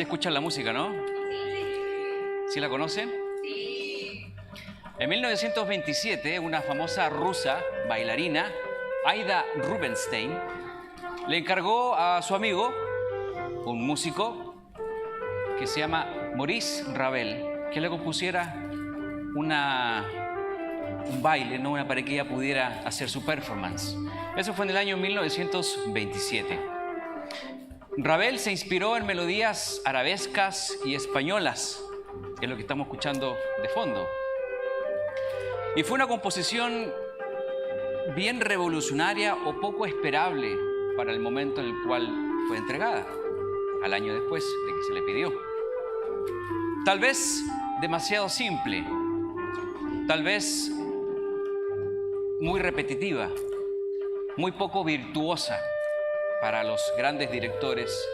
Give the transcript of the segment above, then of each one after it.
Sí escuchan la música, ¿no? ¿Sí la conocen? En 1927, una famosa rusa bailarina, Aida Rubinstein, le encargó a su amigo, un músico que se llama Maurice Ravel, que le compusiera un baile, ¿no? Para que ella pudiera hacer su performance. Eso fue en el año 1927. Ravel se inspiró en melodías arabescas y españolas, que es lo que estamos escuchando de fondo. Y fue una composición bien revolucionaria o poco esperable para el momento en el cual fue entregada, al año después de que se le pidió. Tal vez demasiado simple, tal vez muy repetitiva, muy poco virtuosa para los grandes directores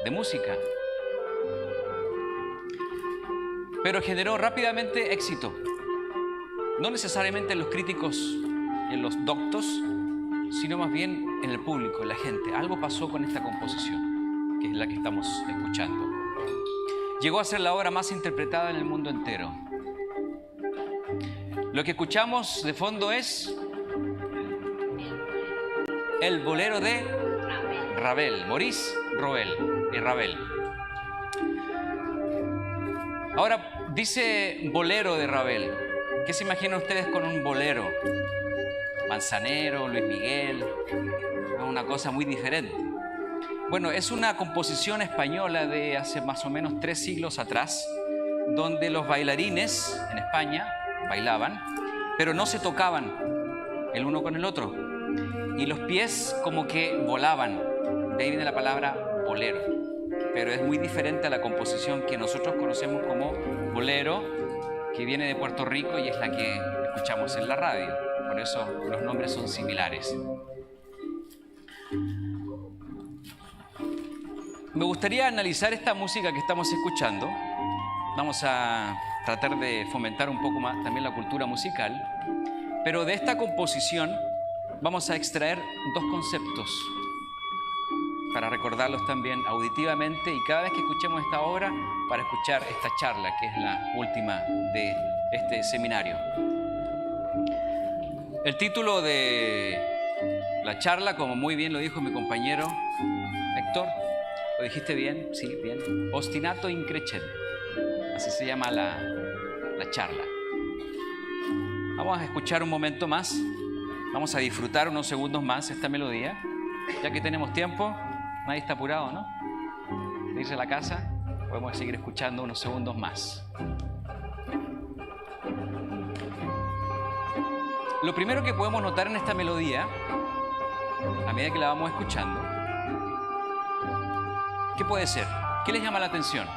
de música. Pero generó rápidamente éxito, no necesariamente en los críticos, en los doctos, sino más bien en el público, en la gente. Algo pasó con esta composición, que es la que estamos escuchando. Llegó a ser la obra más interpretada en el mundo entero. Lo que escuchamos de fondo es el bolero de Ravel, Maurice Ravel. Ahora, dice bolero de Ravel. ¿Qué se imaginan ustedes con un bolero? Manzanero, Luis Miguel, una cosa muy diferente. Bueno, es una composición española de hace más o menos 3 siglos atrás, donde los bailarines en España bailaban, pero no se tocaban el uno con el otro. Y los pies como que volaban. De ahí viene la palabra bolero. Pero es muy diferente a la composición que nosotros conocemos como bolero, que viene de Puerto Rico y es la que escuchamos en la radio. Por eso los nombres son similares. Me gustaría analizar esta música que estamos escuchando. Vamos a tratar de fomentar un poco más también la cultura musical. Pero de esta composición vamos a extraer 2 conceptos para recordarlos también auditivamente y cada vez que escuchemos esta obra para escuchar esta charla que es la última de este seminario. El título de la charla, como muy bien lo dijo mi compañero Héctor, ¿lo dijiste bien? Sí, bien. Ostinato increscendo. Así se llama la charla. Vamos a escuchar un momento más. Vamos a disfrutar unos segundos más esta melodía. Ya que tenemos tiempo, nadie está apurado, ¿no? De irse a la casa, podemos seguir escuchando unos segundos más. Lo primero que podemos notar en esta melodía, a medida que la vamos escuchando, ¿qué puede ser? ¿Qué les llama la atención?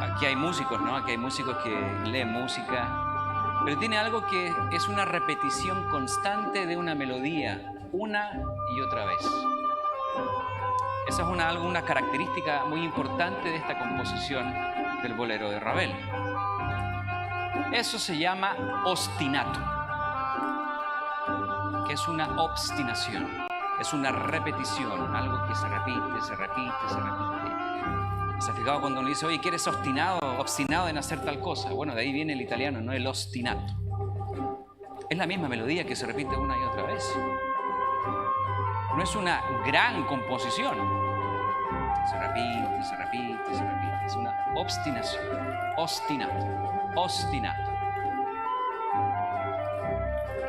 Aquí hay músicos, ¿no? Aquí hay músicos que leen música, pero tiene algo que es una repetición constante de una melodía, una y otra vez. Esa es una característica muy importante de esta composición del bolero de Ravel. Eso se llama ostinato, que es una obstinación, es una repetición, algo que se repite, se repite, se repite. ¿Se ha fijado cuando uno dice, oye, que eres obstinado en hacer tal cosa? Bueno, de ahí viene el italiano, no el ostinato. Es la misma melodía que se repite una y otra vez. No es una gran composición. Se repite, se repite, se repite. Es una obstinación. Ostinato. Ostinato.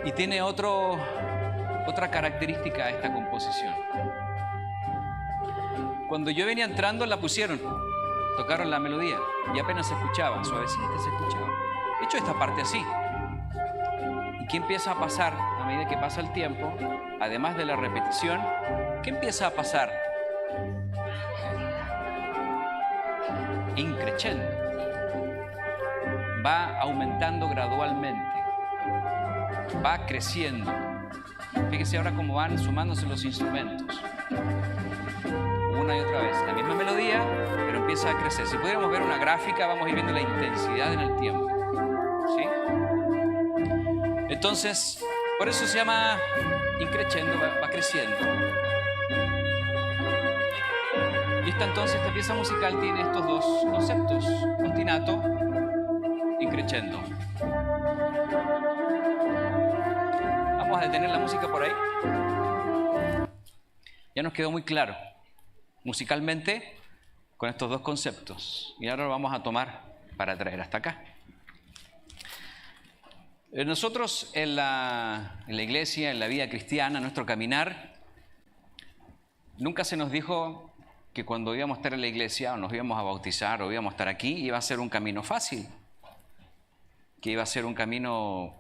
Y tiene otra característica esta composición. Cuando yo venía entrando la pusieron, tocaron la melodía y apenas se escuchaba, suavecita se escuchaba. De hecho, esta parte así. ¿Y qué empieza a pasar a medida que pasa el tiempo? Además de la repetición, ¿qué empieza a pasar? Increscendo. Va aumentando gradualmente. Va creciendo. Fíjese ahora cómo van sumándose los instrumentos. Una y otra vez, la misma melodía, pero empieza a crecer. Si pudiéramos ver una gráfica, vamos a ir viendo la intensidad en el tiempo. ¿Sí? Entonces, por eso se llama increscendo, va creciendo. está entonces, esta pieza musical tiene estos dos conceptos, ostinato y crescendo. Vamos a detener la música por ahí. Ya nos quedó muy claro, musicalmente, con estos dos conceptos. Y ahora lo vamos a tomar para traer hasta acá. Nosotros en la iglesia, en la vida cristiana, en nuestro caminar, nunca se nos dijo que cuando íbamos a estar en la iglesia o nos íbamos a bautizar o íbamos a estar aquí, iba a ser un camino fácil, que iba a ser un camino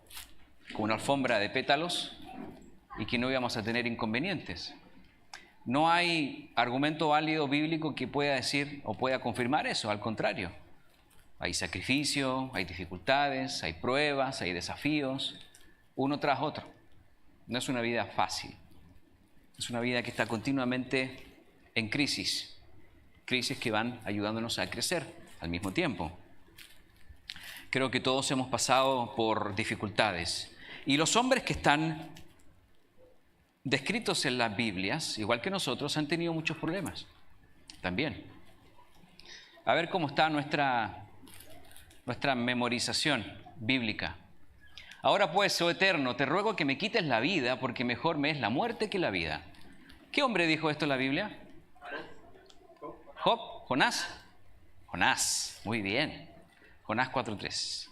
con una alfombra de pétalos y que no íbamos a tener inconvenientes. No hay argumento válido bíblico que pueda decir o pueda confirmar eso, al contrario. Hay sacrificio, hay dificultades, hay pruebas, hay desafíos, uno tras otro. No es una vida fácil. Es una vida que está continuamente en crisis. Crisis que van ayudándonos a crecer al mismo tiempo. Creo que todos hemos pasado por dificultades. Y los hombres que están descritos en las Biblias, igual que nosotros, han tenido muchos problemas también. A ver cómo está nuestra memorización bíblica. Ahora pues, oh Eterno, te ruego que me quites la vida, porque mejor me es la muerte que la vida. ¿Qué hombre dijo esto en la Biblia? ¿Job? ¿Jonás? Jonás, muy bien. Jonás 4:3.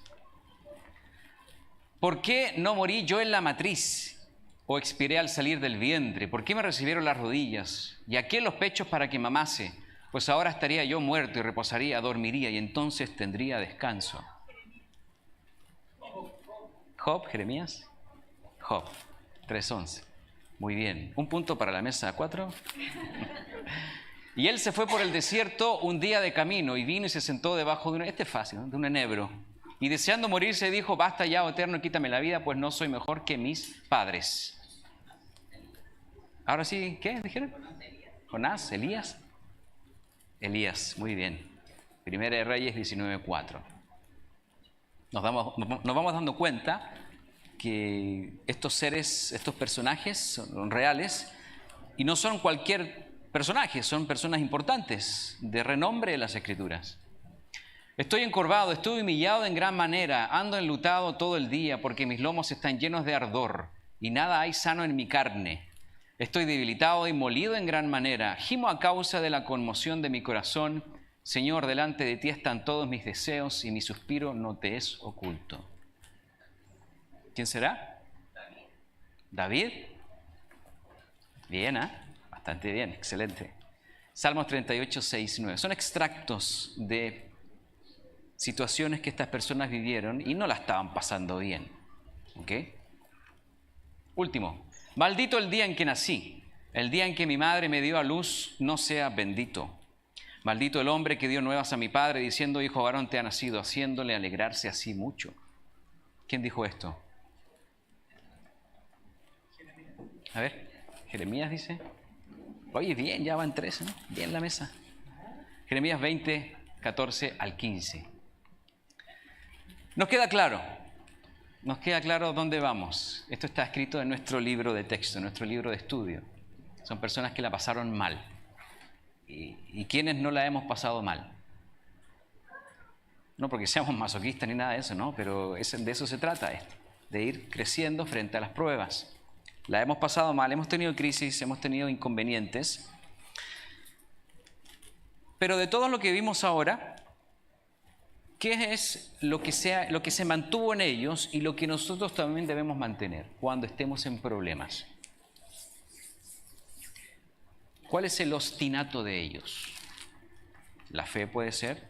¿Por qué no morí yo en la matriz o expiré al salir del vientre? ¿Por qué me recibieron las rodillas y aquel los pechos para que mamase? Pues ahora estaría yo muerto y reposaría, dormiría y entonces tendría descanso. Job, Jeremías. Job 3:11. Muy bien. Un punto para la mesa 4. Y él se fue por el desierto un día de camino y vino y se sentó debajo de este es fácil, ¿no? De un enebro. Y deseando morirse dijo, basta ya, oh Eterno, quítame la vida, pues no soy mejor que mis padres. Ahora sí, ¿qué dijeron? Jonás, Elías. Elías, muy bien. Primera de Reyes 19:4. Nos vamos dando cuenta que estos seres, estos personajes son reales y no son cualquier personaje, son personas importantes, de renombre en las Escrituras. Estoy encorvado, estoy humillado en gran manera, ando enlutado todo el día porque mis lomos están llenos de ardor y nada hay sano en mi carne. Estoy debilitado y molido en gran manera, gimo a causa de la conmoción de mi corazón. Señor, delante de ti están todos mis deseos y mi suspiro no te es oculto. ¿Quién será? David. Bien, ¿eh? Bastante bien, excelente. Salmos 38, 6, 9. Son extractos de situaciones que estas personas vivieron y no la estaban pasando bien. ¿Ok? Último. Maldito el día en que nací. El día en que mi madre me dio a luz no sea bendito. Maldito el hombre que dio nuevas a mi padre diciendo, hijo varón te ha nacido, haciéndole alegrarse así mucho. ¿Quién dijo esto? A ver, Jeremías dice. Oye, bien, ya van 13, ¿no? Bien la mesa. Jeremías 20, 14 al 15. Nos queda claro dónde vamos. Esto está escrito en nuestro libro de texto, en nuestro libro de estudio. Son personas que la pasaron mal. ¿Y quiénes no la hemos pasado mal? No porque seamos masoquistas ni nada de eso, ¿no? Pero de eso se trata esto, de ir creciendo frente a las pruebas. La hemos pasado mal, hemos tenido crisis, hemos tenido inconvenientes. Pero de todo lo que vimos ahora, ¿qué es lo que se mantuvo en ellos y lo que nosotros también debemos mantener cuando estemos en problemas? ¿Cuál es el ostinato de ellos? ¿La fe puede ser?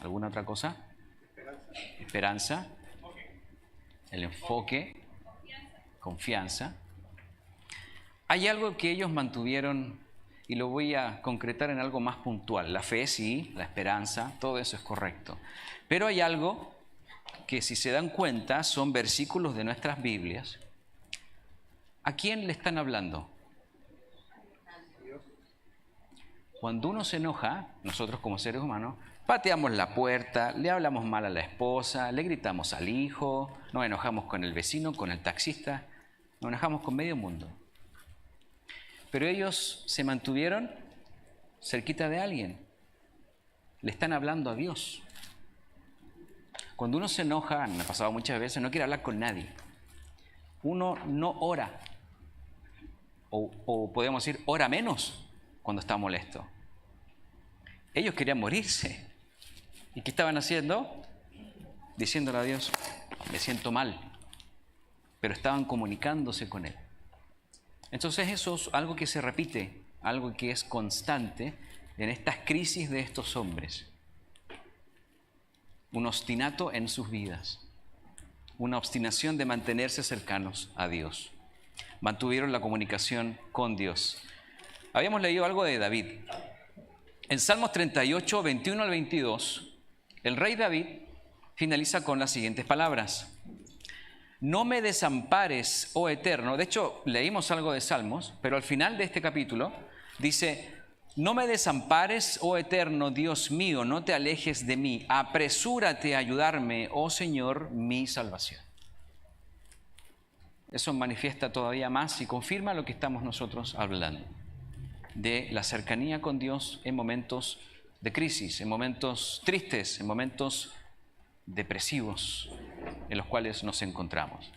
¿Alguna otra cosa? Esperanza. El enfoque. Confianza. Hay algo que ellos mantuvieron y lo voy a concretar en algo más puntual. La fe sí, la esperanza, todo eso es correcto. Pero hay algo que si se dan cuenta son versículos de nuestras Biblias. ¿A quién le están hablando? Cuando uno se enoja, nosotros como seres humanos, pateamos la puerta, le hablamos mal a la esposa, le gritamos al hijo, nos enojamos con el vecino, con el taxista, nos enojamos con medio mundo. Pero ellos se mantuvieron cerquita de alguien. Le están hablando a Dios. Cuando uno se enoja, me ha pasado muchas veces, no quiere hablar con nadie. Uno no ora. O podemos decir, ora menos cuando está molesto. Ellos querían morirse. ¿Y qué estaban haciendo? Diciéndole a Dios, me siento mal. Pero estaban comunicándose con Él. Entonces eso es algo que se repite, algo que es constante en estas crisis de estos hombres. Un obstinato en sus vidas. Una obstinación de mantenerse cercanos a Dios. Mantuvieron la comunicación con Dios. Habíamos leído algo de David. En Salmos 38, 21 al 22, el rey David finaliza con las siguientes palabras. No me desampares, oh Eterno. De hecho, leímos algo de Salmos, pero al final de este capítulo dice, no me desampares, oh Eterno, Dios mío, no te alejes de mí. Apresúrate a ayudarme, oh Señor, mi salvación. Eso manifiesta todavía más y confirma lo que estamos nosotros hablando, de la cercanía con Dios en momentos de crisis, en momentos tristes, en momentos depresivos en los cuales nos encontramos.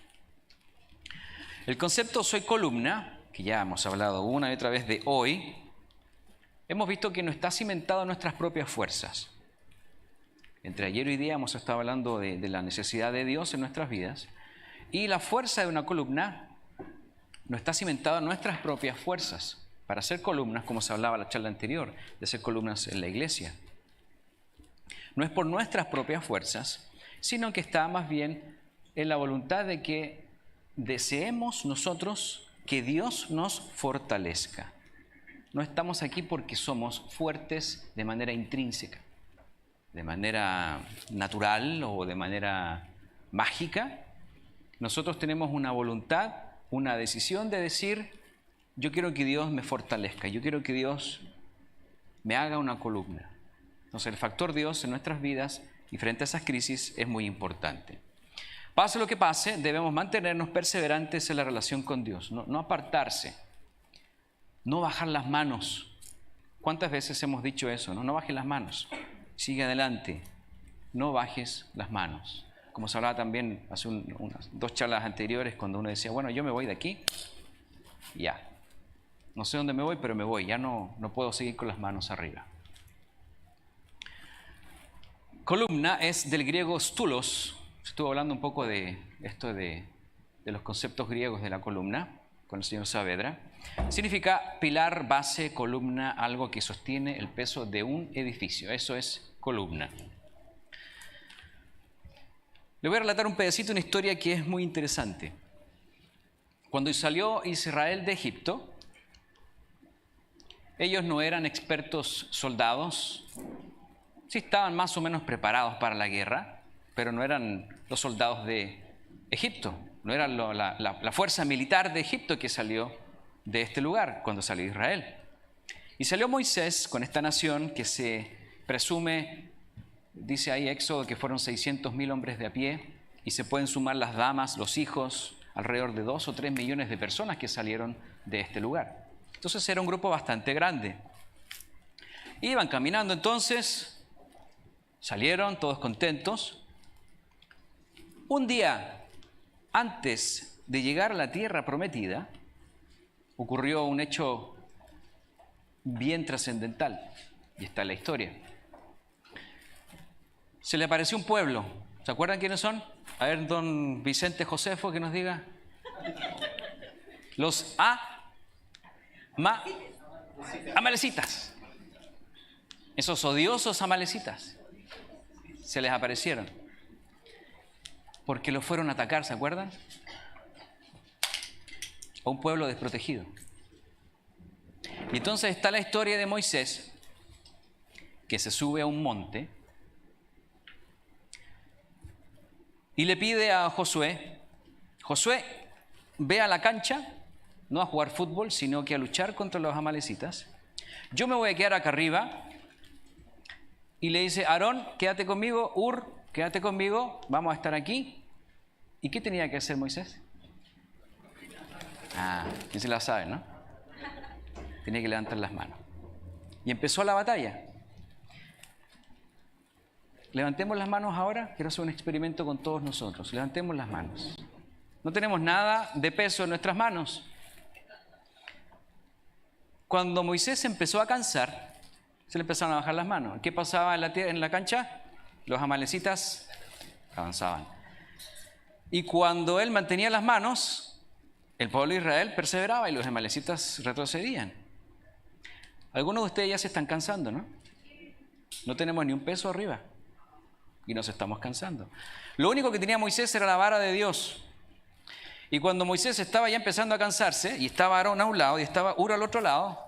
El concepto soy columna, que ya hemos hablado una y otra vez de hoy, hemos visto que no está cimentado en nuestras propias fuerzas. Entre ayer y hoy día hemos estado hablando de la necesidad de Dios en nuestras vidas. Y la fuerza de una columna no está cimentada en nuestras propias fuerzas. Para ser columnas, como se hablaba en la charla anterior, de ser columnas en la iglesia. No es por nuestras propias fuerzas, sino que está más bien en la voluntad de que deseemos nosotros que Dios nos fortalezca. No estamos aquí porque somos fuertes de manera intrínseca, de manera natural o de manera mágica. Nosotros tenemos una voluntad, una decisión de decir, yo quiero que Dios me fortalezca, yo quiero que Dios me haga una columna. Entonces el factor Dios en nuestras vidas y frente a esas crisis es muy importante. Pase lo que pase, debemos mantenernos perseverantes en la relación con Dios, no apartarse, no bajar las manos. ¿Cuántas veces hemos dicho eso? No bajes las manos, sigue adelante, no bajes las manos. Como se hablaba también hace unas 2 charlas anteriores, cuando uno decía, bueno, yo me voy de aquí, ya. No sé dónde me voy, pero me voy, ya no puedo seguir con las manos arriba. Columna es del griego stulos. Estuve hablando un poco de esto de los conceptos griegos de la columna con el señor Saavedra. Significa pilar, base, columna, algo que sostiene el peso de un edificio. Eso es columna. Le voy a relatar un pedacito de una historia que es muy interesante. Cuando salió Israel de Egipto, ellos no eran expertos soldados, sí estaban más o menos preparados para la guerra, pero no eran los soldados de Egipto, no era la fuerza militar de Egipto que salió de este lugar cuando salió Israel. Y salió Moisés con esta nación que se presume, dice ahí Éxodo, que fueron 600.000 hombres de a pie, y se pueden sumar las damas, los hijos, alrededor de 2 o 3 millones de personas que salieron de este lugar. Entonces era un grupo bastante grande. Iban caminando entonces, salieron todos contentos. Un día antes de llegar a la tierra prometida, ocurrió un hecho bien trascendental, y está en la historia. Se le apareció un pueblo. ¿Se acuerdan quiénes son? A ver, don Vicente Josefo, que nos diga. Los amalecitas. Esos odiosos amalecitas se les aparecieron porque los fueron a atacar, ¿se acuerdan? A un pueblo desprotegido. Y entonces está la historia de Moisés, que se sube a un monte y le pide a Josué, Josué, ve a la cancha, no a jugar fútbol, sino que a luchar contra los amalecitas. Yo me voy a quedar acá arriba. Y le dice, Aarón, quédate conmigo, quédate conmigo, vamos a estar aquí. ¿Y qué tenía que hacer Moisés? ¿Quién se la sabe, no? Tenía que levantar las manos. Y empezó la batalla. Levantemos las manos ahora. Quiero hacer un experimento con todos nosotros. Levantemos las manos. No tenemos nada de peso en nuestras manos. Cuando Moisés se empezó a cansar, se le empezaron a bajar las manos. ¿Qué pasaba en la cancha? Los amalecitas avanzaban. Y cuando él mantenía las manos, el pueblo de Israel perseveraba y los amalecitas retrocedían. Algunos de ustedes ya se están cansando, ¿no? No tenemos ni un peso arriba y nos estamos cansando. Lo único que tenía Moisés era la vara de Dios. Y cuando Moisés estaba ya empezando a cansarse, y estaba Aarón a un lado y estaba Hur al otro lado,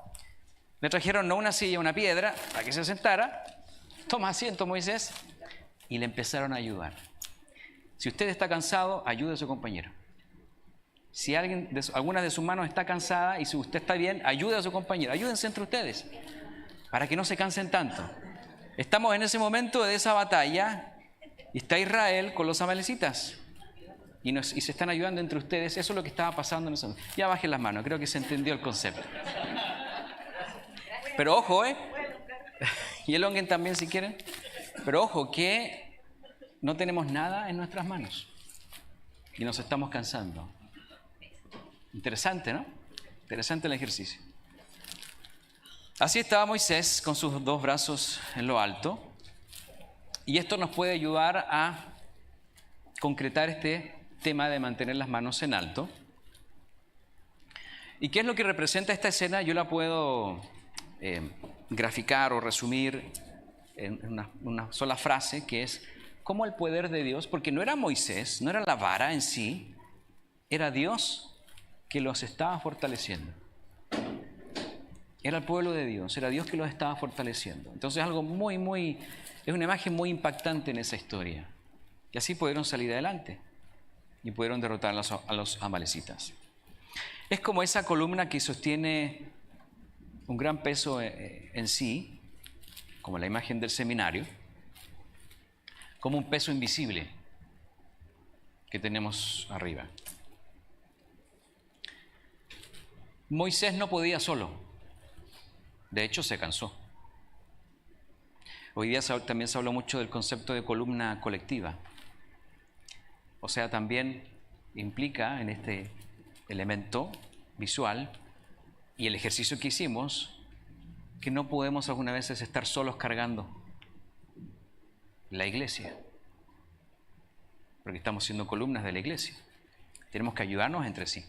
le trajeron no una silla, una piedra, para que se sentara. Toma asiento, Moisés. Y le empezaron a ayudar. Si usted está cansado, ayude a su compañero. Si alguna de sus manos está cansada y si usted está bien, ayude a su compañero. Ayúdense entre ustedes para que no se cansen tanto. Estamos en ese momento de esa batalla y está Israel con los amalecitas. Y se están ayudando entre ustedes. Eso es lo que estaba pasando en ese momento. Ya bajen las manos, creo que se entendió el concepto. Pero ojo, y elonguen también si quieren. Pero ojo, que no tenemos nada en nuestras manos. Y nos estamos cansando. Interesante, ¿no? Interesante el ejercicio. Así estaba Moisés con sus dos brazos en lo alto. Y esto nos puede ayudar a concretar este tema de mantener las manos en alto. ¿Y qué es lo que representa esta escena? Yo la puedo graficar o resumir en una sola frase, que es cómo el poder de Dios, porque no era Moisés, no era la vara en sí, era Dios que los estaba fortaleciendo. Era el pueblo de Dios, era Dios que los estaba fortaleciendo. Entonces es una imagen muy impactante en esa historia. Y así pudieron salir adelante y pudieron derrotar a los amalecitas. Es como esa columna que sostiene un gran peso en sí, como la imagen del seminario, como un peso invisible que tenemos arriba. Moisés no podía solo, de hecho se cansó. Hoy día también se habla mucho del concepto de columna colectiva. O sea, también implica en este elemento visual y el ejercicio que hicimos, que no podemos algunas veces estar solos cargando la iglesia, porque estamos siendo columnas de la iglesia. Tenemos que ayudarnos entre sí.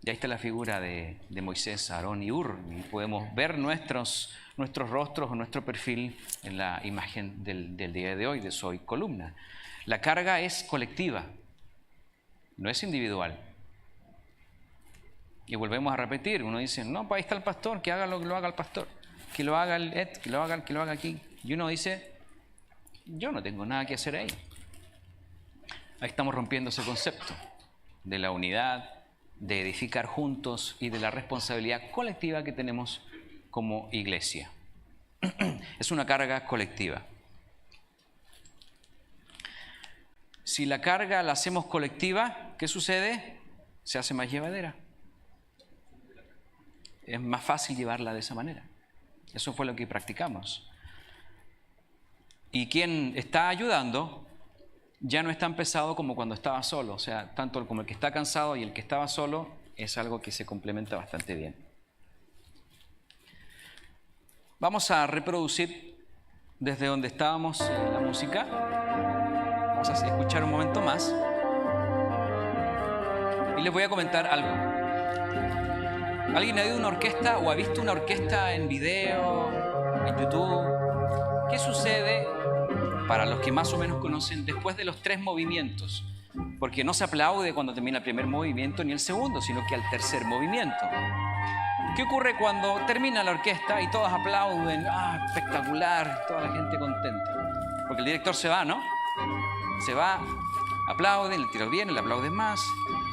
Y ahí está la figura de Moisés, Aarón y Hur, y podemos ver nuestros rostros o nuestro perfil en la imagen del día de hoy, de Soy Columna. La carga es colectiva, no es individual. Y volvemos a repetir, uno dice, no, pues ahí está el pastor, que haga lo que lo haga el pastor, que lo haga el Ed, que lo haga aquí. Y uno dice, yo no tengo nada que hacer ahí. Ahí estamos rompiendo ese concepto de la unidad, de edificar juntos y de la responsabilidad colectiva que tenemos como iglesia. Es una carga colectiva. Si la carga la hacemos colectiva, ¿qué sucede? Se hace más llevadera. Es más fácil llevarla de esa manera. Eso fue lo que practicamos. Y quien está ayudando ya no es tan pesado como cuando estaba solo. O sea, tanto como el que está cansado y el que estaba solo es algo que se complementa bastante bien. Vamos a reproducir desde donde estábamos la música. Vamos a escuchar un momento más. Y les voy a comentar algo. ¿Alguien ha ido a una orquesta o ha visto una orquesta en video, en YouTube? ¿Qué sucede, para los que más o menos conocen, después de los 3 movimientos? Porque no se aplaude cuando termina el primer movimiento ni el segundo, sino que al tercer movimiento. ¿Qué ocurre cuando termina la orquesta y todos aplauden? ¡Ah, espectacular! Toda la gente contenta. Porque el director se va, ¿no? Se va, aplauden, el tiro viene, le aplauden más.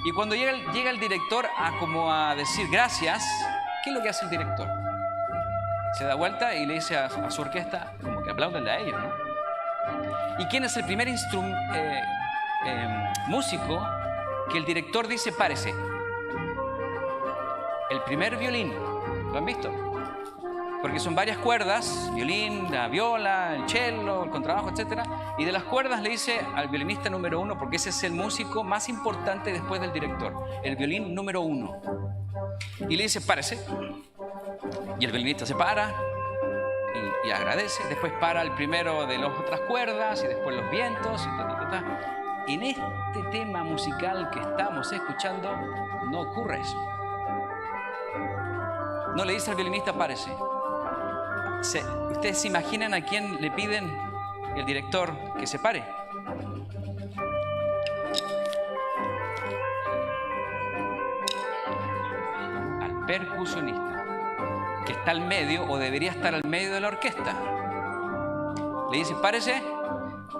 Y cuando llega el director a decir gracias, ¿qué es lo que hace el director? Se da vuelta y le dice a su orquesta, como que apláudenle a ellos, ¿no? ¿Y quién es el primer músico que el director dice párese? El primer violín. ¿Lo han visto? porque son varias cuerdas, violín, la viola, el cello, el contrabajo, etc. Y de las cuerdas le dice al violinista número 1, porque ese es el músico más importante después del director, el violín número 1. Y le dice, párese. Y el violinista se para y agradece. Después para el primero de las otras cuerdas y después los vientos. Y en este tema musical que estamos escuchando no ocurre eso. No le dice al violinista, párese. ¿Ustedes se imaginan a quién le piden el director que se pare? Al percusionista, que está al medio o debería estar al medio de la orquesta. Le dice, párese,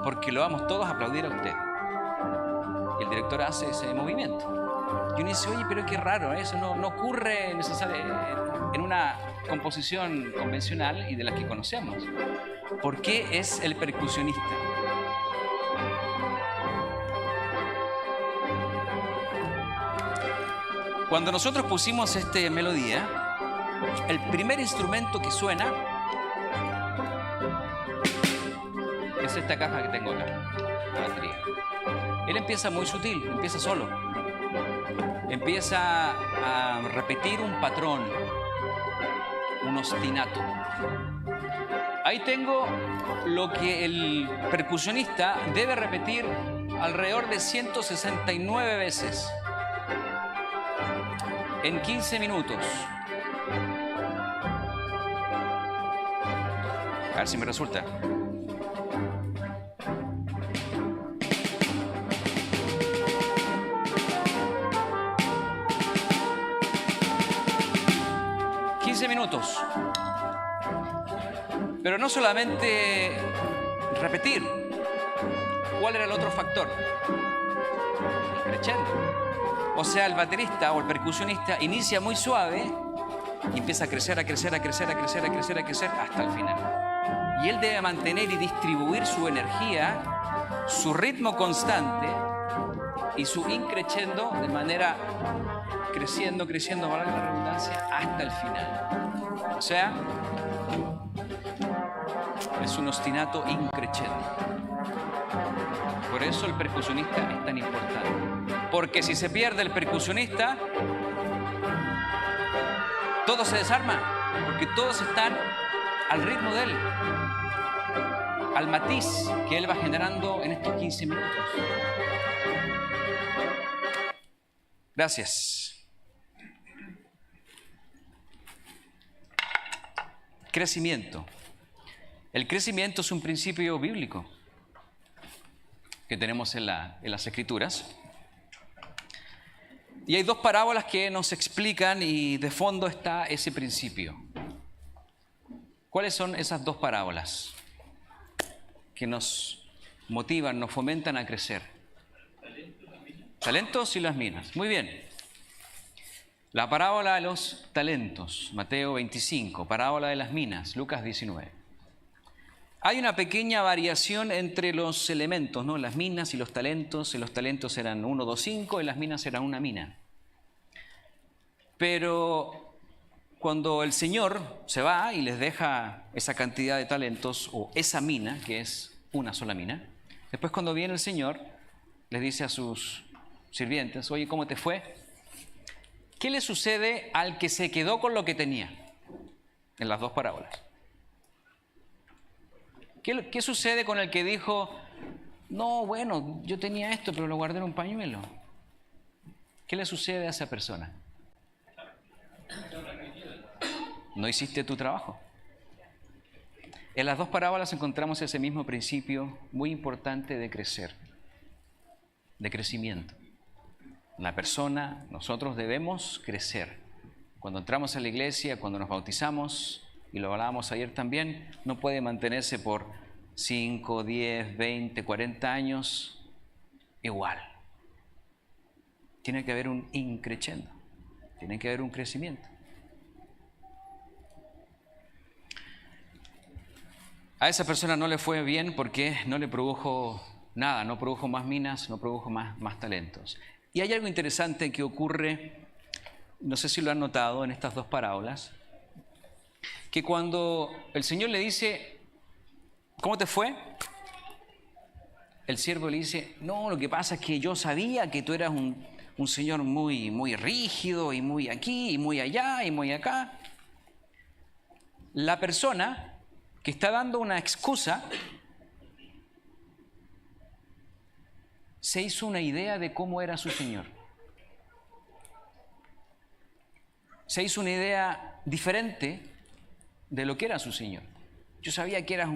porque lo vamos todos a aplaudir a usted. Y el director hace ese movimiento. Y uno dice, oye, pero qué raro, eso no ocurre necesariamente en una composición convencional y de la que conocemos. ¿Por qué es el percusionista? Cuando nosotros pusimos esta melodía, el primer instrumento que suena es esta caja que tengo acá, la batería. Él empieza muy sutil, empieza solo. Empieza a repetir un patrón, un ostinato. Ahí tengo lo que el percusionista debe repetir alrededor de 169 veces en 15 minutos. A ver si me resulta. Minutos. Pero no solamente repetir. ¿Cuál era el otro factor? El crescendo. O sea, el baterista o el percusionista inicia muy suave y empieza a crecer, a crecer, a crecer, a crecer, a crecer, a crecer hasta el final. Y él debe mantener y distribuir su energía, su ritmo constante y su increscendo de manera creciendo, creciendo, valga la redundancia, hasta el final. O sea, es un ostinato increscendo. Por eso el percusionista es tan importante. Porque si se pierde el percusionista, todo se desarma. Porque todos están al ritmo de él, al matiz que él va generando en estos 15 minutos. Gracias. Crecimiento. El crecimiento es un principio bíblico que tenemos en las Escrituras. Y hay dos parábolas que nos explican y de fondo está ese principio. ¿Cuáles son esas dos parábolas que nos motivan, nos fomentan a crecer? Talentos y las minas. Muy bien. La parábola de los talentos, Mateo 25, parábola de las minas, Lucas 19. Hay una pequeña variación entre los elementos, ¿no? Las minas y los talentos eran 1, 2, 5 y las minas eran una mina. Pero cuando el Señor se va y les deja esa cantidad de talentos o esa mina, que es una sola mina, después cuando viene el Señor les dice a sus sirvientes, oye, ¿cómo te fue? ¿Qué le sucede al que se quedó con lo que tenía? En las dos parábolas. ¿Qué sucede con el que dijo, no, bueno, yo tenía esto, pero lo guardé en un pañuelo? ¿Qué le sucede a esa persona? No hiciste tu trabajo. En las dos parábolas encontramos ese mismo principio muy importante de crecer, de crecimiento. La persona, nosotros debemos crecer. Cuando entramos a la iglesia, cuando nos bautizamos, y lo hablábamos ayer también, no puede mantenerse por 5, 10, 20, 40 años igual. Tiene que haber un increscendo, tiene que haber un crecimiento. A esa persona no le fue bien porque no le produjo nada, no produjo más minas, no produjo más talentos. Y hay algo interesante que ocurre, no sé si lo han notado en estas dos parábolas, que cuando el Señor le dice, ¿cómo te fue? El siervo le dice, no, lo que pasa es que yo sabía que tú eras un señor muy rígido y muy aquí y muy allá y muy acá. La persona que está dando una excusa se hizo una idea de cómo era su Señor. Se hizo una idea diferente de lo que era su Señor. Yo sabía que eras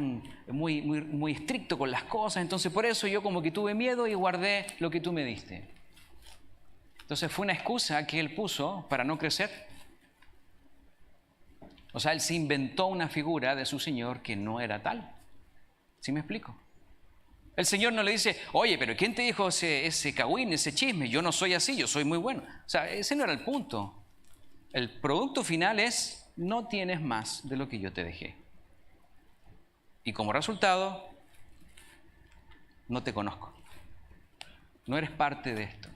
muy estricto con las cosas, entonces por eso yo como que tuve miedo y guardé lo que tú me diste. Entonces fue una excusa que él puso para no crecer. O sea, él se inventó una figura de su Señor que no era tal. ¿Sí me explico? El Señor no le dice, oye, pero ¿quién te dijo ese cagüín, ese chisme? Yo no soy así, yo soy muy bueno. O sea, ese no era el punto. El producto final es, no tienes más de lo que yo te dejé. Y como resultado, no te conozco. No eres parte de esto.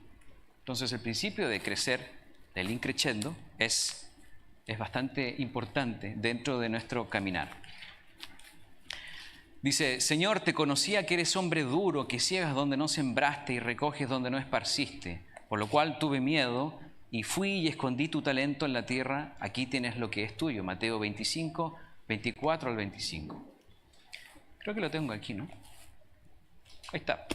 Entonces el principio de crecer, del increchendo, es bastante importante dentro de nuestro caminar. Dice, Señor, te conocía que eres hombre duro, que ciegas donde no sembraste y recoges donde no esparciste, por lo cual tuve miedo y fui y escondí tu talento en la tierra, aquí tienes lo que es tuyo. Mateo 25, 24 al 25. Creo que lo tengo aquí, ¿no? Ahí está.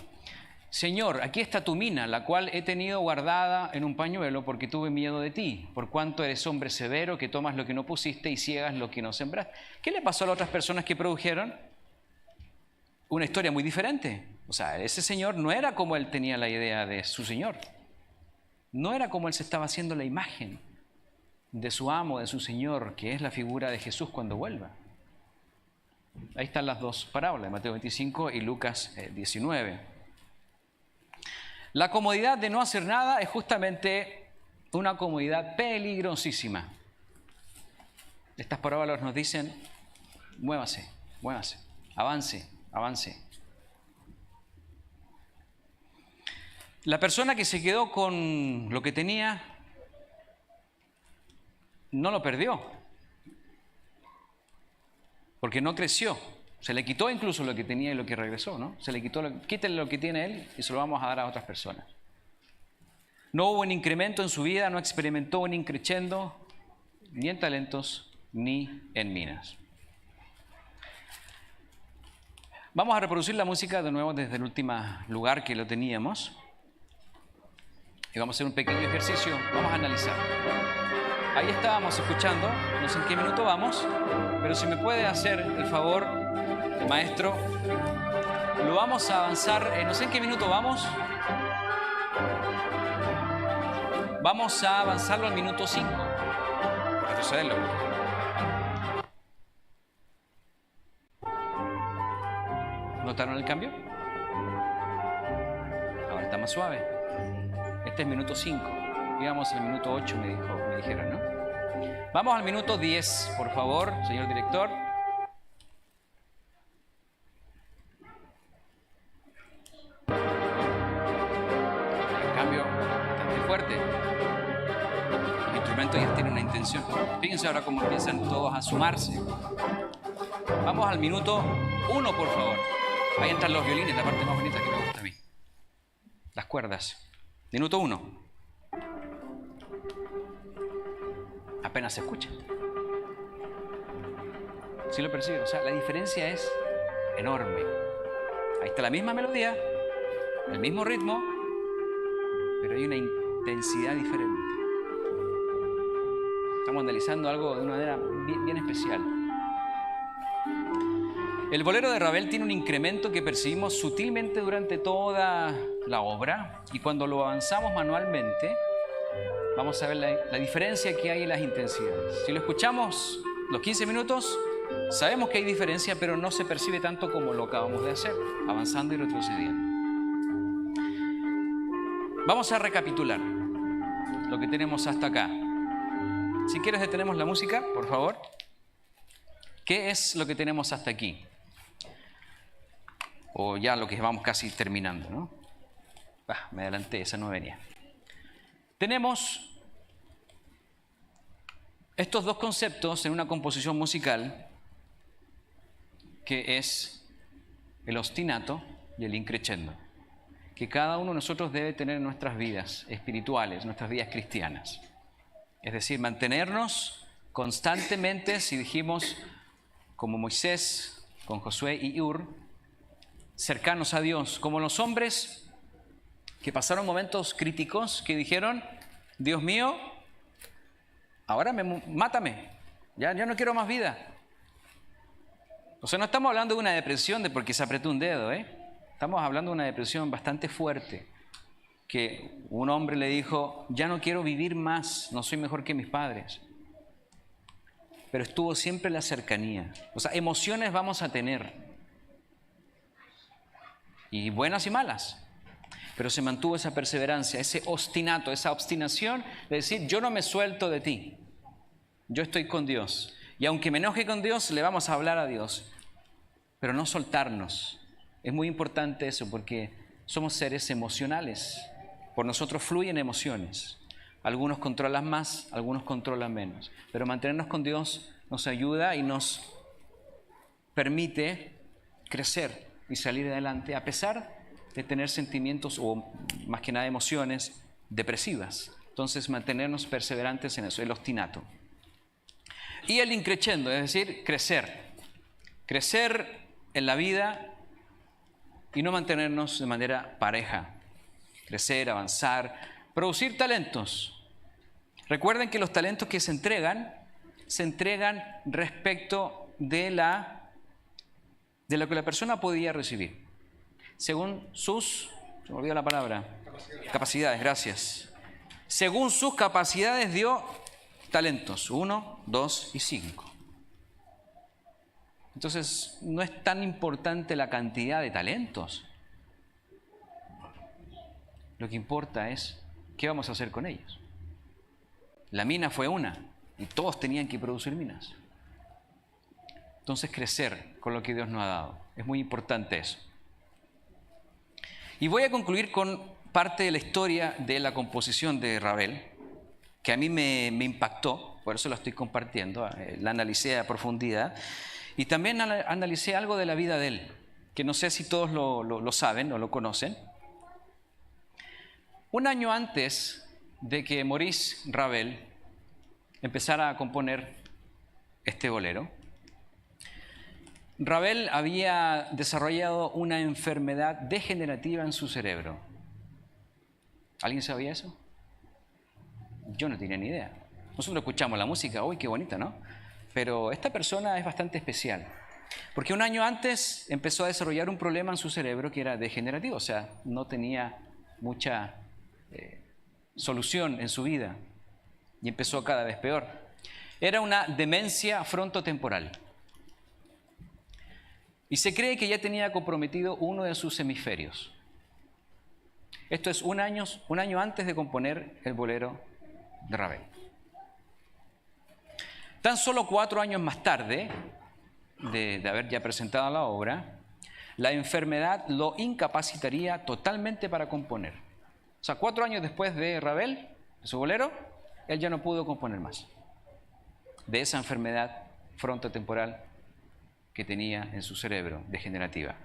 Señor, aquí está tu mina, la cual he tenido guardada en un pañuelo porque tuve miedo de ti, por cuanto eres hombre severo que tomas lo que no pusiste y ciegas lo que no sembraste. ¿Qué le pasó a las otras personas que produjeron? Una historia muy diferente. O sea, ese señor no era como él tenía la idea de su Señor. No era como él se estaba haciendo la imagen de su amo, de su Señor, que es la figura de Jesús cuando vuelva. Ahí están las dos parábolas, Mateo 25 y Lucas 19. La comodidad de no hacer nada es justamente una comodidad peligrosísima. Estas parábolas nos dicen, muévase, muévase, avance, avance. La persona que se quedó con lo que tenía no lo perdió. Porque no creció, se le quitó incluso lo que tenía y lo que regresó, ¿no? Se le quitó, quítale lo que tiene él y se lo vamos a dar a otras personas. No hubo un incremento en su vida, no experimentó un increchendo, ni en talentos, ni en minas. Vamos a reproducir la música de nuevo desde el último lugar que lo teníamos. Y vamos a hacer un pequeño ejercicio, vamos a analizar. Ahí estábamos escuchando, no sé en qué minuto vamos, pero si me puede hacer el favor, maestro, lo vamos a avanzar, no sé en qué minuto vamos. Vamos a avanzarlo al minuto 5, por retrocederlo. ¿Notaron el cambio? Ahora está más suave. Este es minuto 5. Íbamos al minuto 8, me dijeron, ¿no? Vamos al minuto 10, por favor, señor director. El cambio bastante fuerte. Los instrumentos ya tienen una intención. Fíjense ahora cómo empiezan todos a sumarse. Vamos al minuto 1, por favor. Ahí entran los violines, la parte más bonita que me gusta a mí. Las cuerdas. Minuto 1. Apenas se escucha. ¿Sí lo percibe? O sea, la diferencia es enorme. Ahí está la misma melodía, el mismo ritmo, pero hay una intensidad diferente. Estamos analizando algo de una manera bien especial. El bolero de Ravel tiene un incremento que percibimos sutilmente durante toda la obra y cuando lo avanzamos manualmente, vamos a ver la diferencia que hay en las intensidades. Si lo escuchamos los 15 minutos, sabemos que hay diferencia, pero no se percibe tanto como lo acabamos de hacer, avanzando y retrocediendo. Vamos a recapitular lo que tenemos hasta acá. Si quieres detenemos la música, por favor. ¿Qué es lo que tenemos hasta aquí? O ya lo que vamos casi terminando, ¿no? Me adelanté, esa no venía. Tenemos estos dos conceptos en una composición musical, que es el ostinato y el increscendo, que cada uno de nosotros debe tener en nuestras vidas espirituales, nuestras vidas cristianas. Es decir, mantenernos constantemente, si dijimos, como Moisés, con Josué y Ur, cercanos a Dios, como los hombres que pasaron momentos críticos, que dijeron, Dios mío, ahora mátame, ya no quiero más vida. O sea, no estamos hablando de una depresión de porque se apretó un dedo, Estamos hablando de una depresión bastante fuerte, que un hombre le dijo, ya no quiero vivir más, no soy mejor que mis padres. Pero estuvo siempre en la cercanía. O sea, emociones vamos a tener, y buenas y malas, pero se mantuvo esa perseverancia, ese ostinato, esa obstinación de decir, yo no me suelto de ti, yo estoy con Dios. Y aunque me enoje con Dios, le vamos a hablar a Dios, pero no soltarnos. Es muy importante eso porque somos seres emocionales. Por nosotros fluyen emociones. Algunos controlan más, algunos controlan menos. Pero mantenernos con Dios nos ayuda y nos permite crecer y salir adelante a pesar de tener sentimientos o más que nada emociones depresivas. Entonces mantenernos perseverantes en eso, el ostinato. Y el increscendo, es decir, crecer. Crecer en la vida y no mantenernos de manera pareja. Crecer, avanzar, producir talentos. Recuerden que los talentos que se entregan respecto de lo que la persona podía recibir. Según sus, se me olvidó la palabra, capacidades, gracias. Según sus capacidades dio talentos, 1, 2 y 5. Entonces, no es tan importante la cantidad de talentos. Lo que importa es qué vamos a hacer con ellos. La mina fue una y todos tenían que producir minas. Entonces, crecer con lo que Dios nos ha dado. Es muy importante eso. Y voy a concluir con parte de la historia de la composición de Ravel, que a mí me impactó, por eso la estoy compartiendo, la analicé a profundidad. Y también analicé algo de la vida de él, que no sé si todos lo saben o lo conocen. Un año antes de que Maurice Ravel empezara a componer este bolero, Ravel había desarrollado una enfermedad degenerativa en su cerebro. ¿Alguien sabía eso? Yo no tenía ni idea. Nosotros escuchamos la música, uy, qué bonita, ¿no? Pero esta persona es bastante especial, porque un año antes empezó a desarrollar un problema en su cerebro que era degenerativo, o sea, no tenía mucha solución en su vida y empezó cada vez peor. Era una demencia frontotemporal y se cree que ya tenía comprometido uno de sus hemisferios. Esto es un año antes de componer el bolero de Ravel. Tan solo 4 años más tarde de haber ya presentado la obra, la enfermedad lo incapacitaría totalmente para componer. O sea, 4 años después de Ravel, de su bolero, él ya no pudo componer más de esa enfermedad frontotemporal que tenía en su cerebro, degenerativa.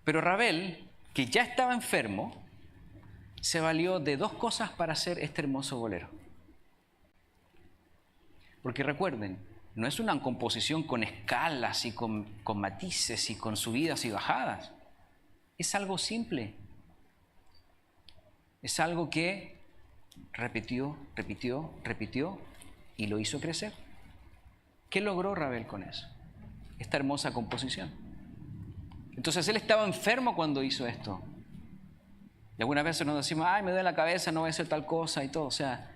Pero Ravel, que ya estaba enfermo, se valió de 2 cosas para hacer este hermoso bolero. Porque recuerden, no es una composición con escalas y con matices y con subidas y bajadas. Es algo simple. Es algo que repitió y lo hizo crecer. ¿Qué logró Ravel con eso? Esta hermosa composición. Entonces él estaba enfermo cuando hizo esto. Y algunas veces nos decimos, ay, me duele la cabeza, no voy a hacer tal cosa y todo. O sea,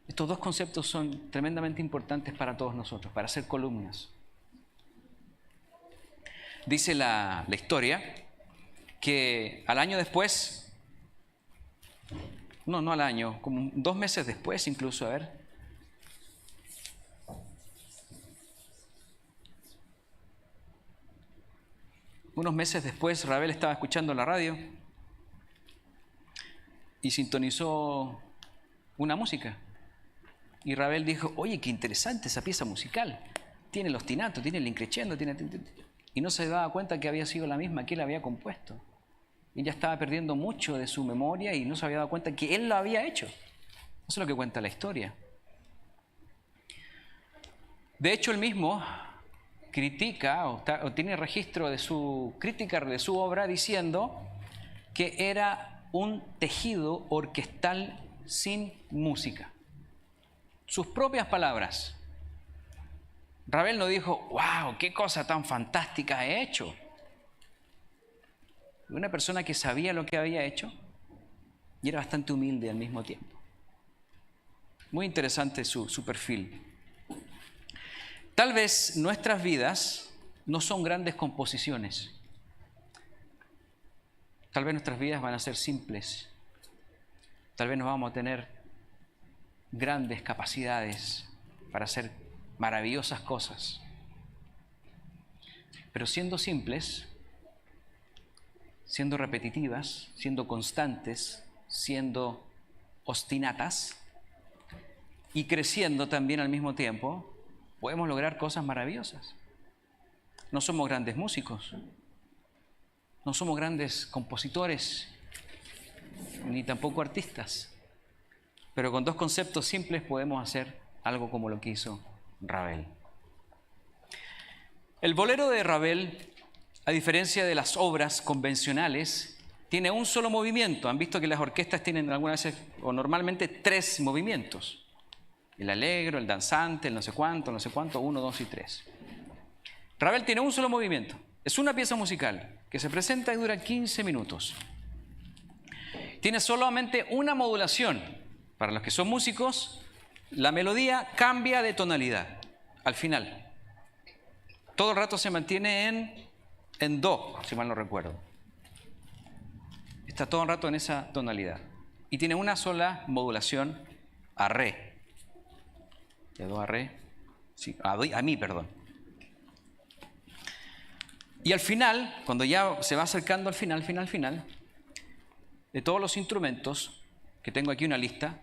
estos 2 conceptos son tremendamente importantes para todos nosotros, para hacer columnas. Dice la historia que al año después, no al año, como 2 meses después incluso, a ver. Unos meses después, Ravel estaba escuchando la radio y sintonizó una música. Y Ravel dijo, oye, qué interesante esa pieza musical. Tiene el ostinato, tiene el increscendo, y no se daba cuenta que había sido la misma que él había compuesto. Ella estaba perdiendo mucho de su memoria y no se había dado cuenta que él lo había hecho. Eso es lo que cuenta la historia. De hecho, él mismo critica o tiene registro de su crítica de su obra diciendo que era un tejido orquestal sin música. Sus propias palabras. Ravel no dijo, wow, qué cosa tan fantástica he hecho. Una persona que sabía lo que había hecho y era bastante humilde al mismo tiempo. Muy interesante su perfil. Tal vez nuestras vidas no son grandes composiciones. Tal vez nuestras vidas van a ser simples. Tal vez no vamos a tener grandes capacidades para hacer maravillosas cosas. Pero siendo simples, siendo repetitivas, siendo constantes, siendo obstinatas y creciendo también al mismo tiempo, podemos lograr cosas maravillosas. No somos grandes músicos, no somos grandes compositores, ni tampoco artistas, pero con dos conceptos simples podemos hacer algo como lo que hizo Ravel. El bolero de Ravel, a diferencia de las obras convencionales, tiene un solo movimiento. Han visto que las orquestas tienen algunas veces o normalmente 3 movimientos. El allegro, el danzante, el no sé cuánto, 1, 2 y 3. Ravel tiene un solo movimiento. Es una pieza musical que se presenta y dura 15 minutos. Tiene solamente una modulación. Para los que son músicos, la melodía cambia de tonalidad al final. Todo el rato se mantiene en do, si mal no recuerdo. Está todo el rato en esa tonalidad. Y tiene una sola modulación a re. De do a re, sí, a mi, perdón. Y al final, cuando ya se va acercando al final, de todos los instrumentos, que tengo aquí una lista,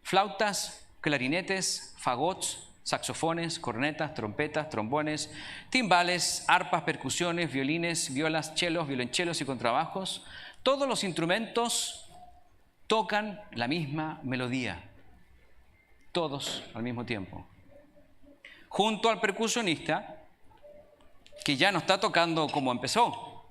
flautas, clarinetes, fagots, saxofones, cornetas, trompetas, trombones, timbales, arpas, percusiones, violines, violas, chelos, violonchelos y contrabajos, todos los instrumentos tocan la misma melodía. Todos al mismo tiempo. Junto al percusionista, que ya no está tocando como empezó.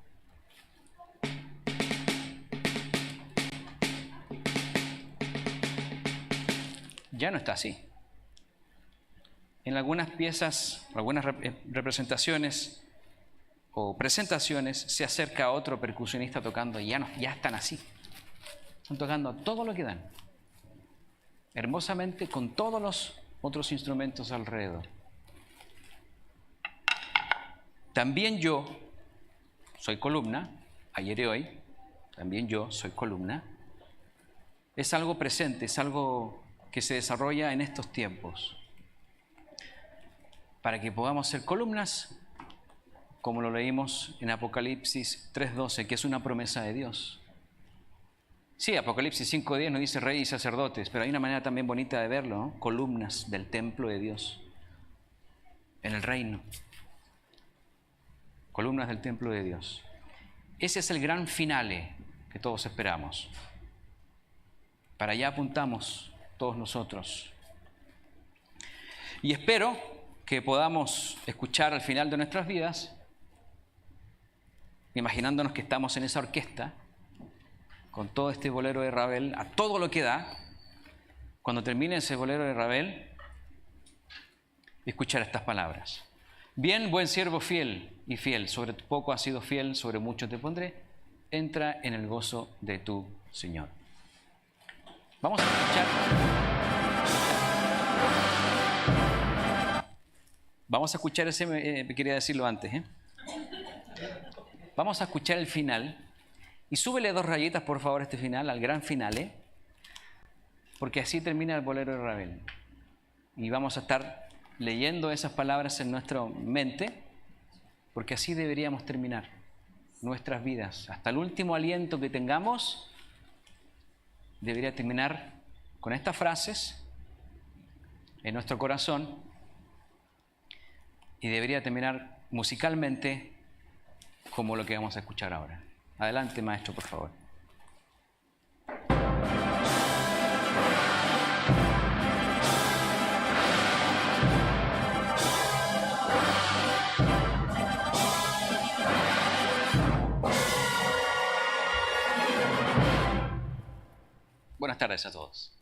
Ya no está así. En algunas piezas, algunas representaciones o presentaciones, se acerca a otro percusionista tocando y ya están así. Están tocando todo lo que dan. Hermosamente con todos los otros instrumentos alrededor. También yo soy columna, ayer y hoy, también yo soy columna. Es algo presente, es algo que se desarrolla en estos tiempos. Para que podamos ser columnas, como lo leímos en Apocalipsis 3:12, que es una promesa de Dios. Sí, Apocalipsis 5:10 nos dice rey y sacerdotes, pero hay una manera también bonita de verlo, ¿no? Columnas del templo de Dios, en el reino. Columnas del templo de Dios. Ese es el gran finale que todos esperamos. Para allá apuntamos todos nosotros. Y espero que podamos escuchar al final de nuestras vidas, imaginándonos que estamos en esa orquesta, con todo este bolero de Ravel, a todo lo que da, cuando termine ese bolero de Ravel, escuchar estas palabras. Bien, buen siervo fiel y fiel, sobre poco has sido fiel, sobre mucho te pondré, entra en el gozo de tu Señor. Vamos a escuchar. Vamos a escuchar ese, quería decirlo antes, Vamos a escuchar el final. Y súbele 2 rayitas, por favor, a este final, al gran finale, porque así termina el bolero de Ravel. Y vamos a estar leyendo esas palabras en nuestra mente, porque así deberíamos terminar nuestras vidas. Hasta el último aliento que tengamos, debería terminar con estas frases en nuestro corazón y debería terminar musicalmente como lo que vamos a escuchar ahora. Adelante, maestro, por favor. Buenas tardes a todos.